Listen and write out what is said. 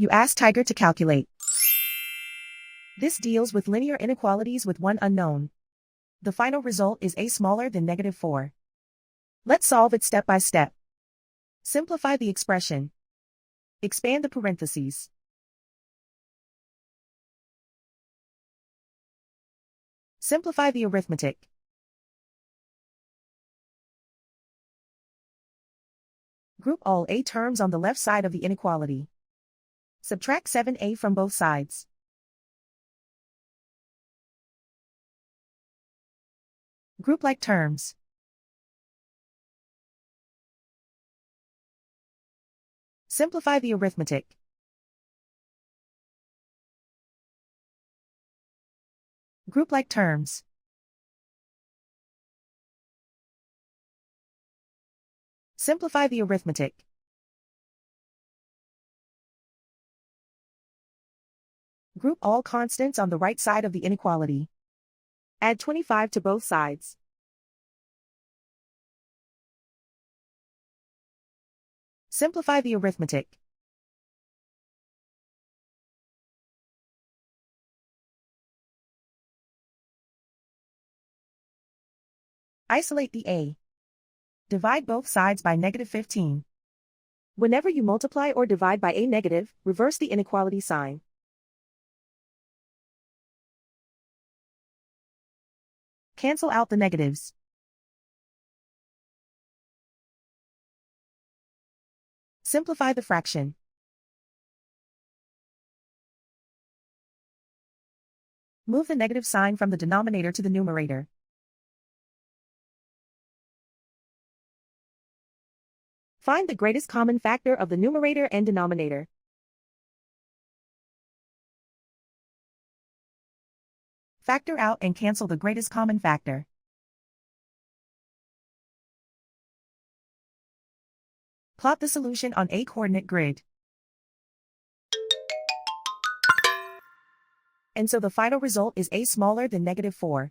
You ask Tiger to calculate. This deals with linear inequalities with one unknown. The final result is a smaller than -4. Let's solve it step by step. Simplify the expression. Expand the parentheses. Simplify the arithmetic. Group all a terms on the left side of the inequality. Subtract 7a from both sides. Group like terms. Simplify the arithmetic. Group like terms. Simplify the arithmetic. Group all constants on the right side of the inequality. Add 25 to both sides. Simplify the arithmetic. Isolate the a. Divide both sides by -15. Whenever you multiply or divide by a negative, reverse the inequality sign. Cancel out the negatives. Simplify the fraction. Move the negative sign from the denominator to the numerator. Find the greatest common factor of the numerator and denominator. Factor out and cancel the greatest common factor. Plot the solution on a coordinate grid. And so the final result is a smaller than -4.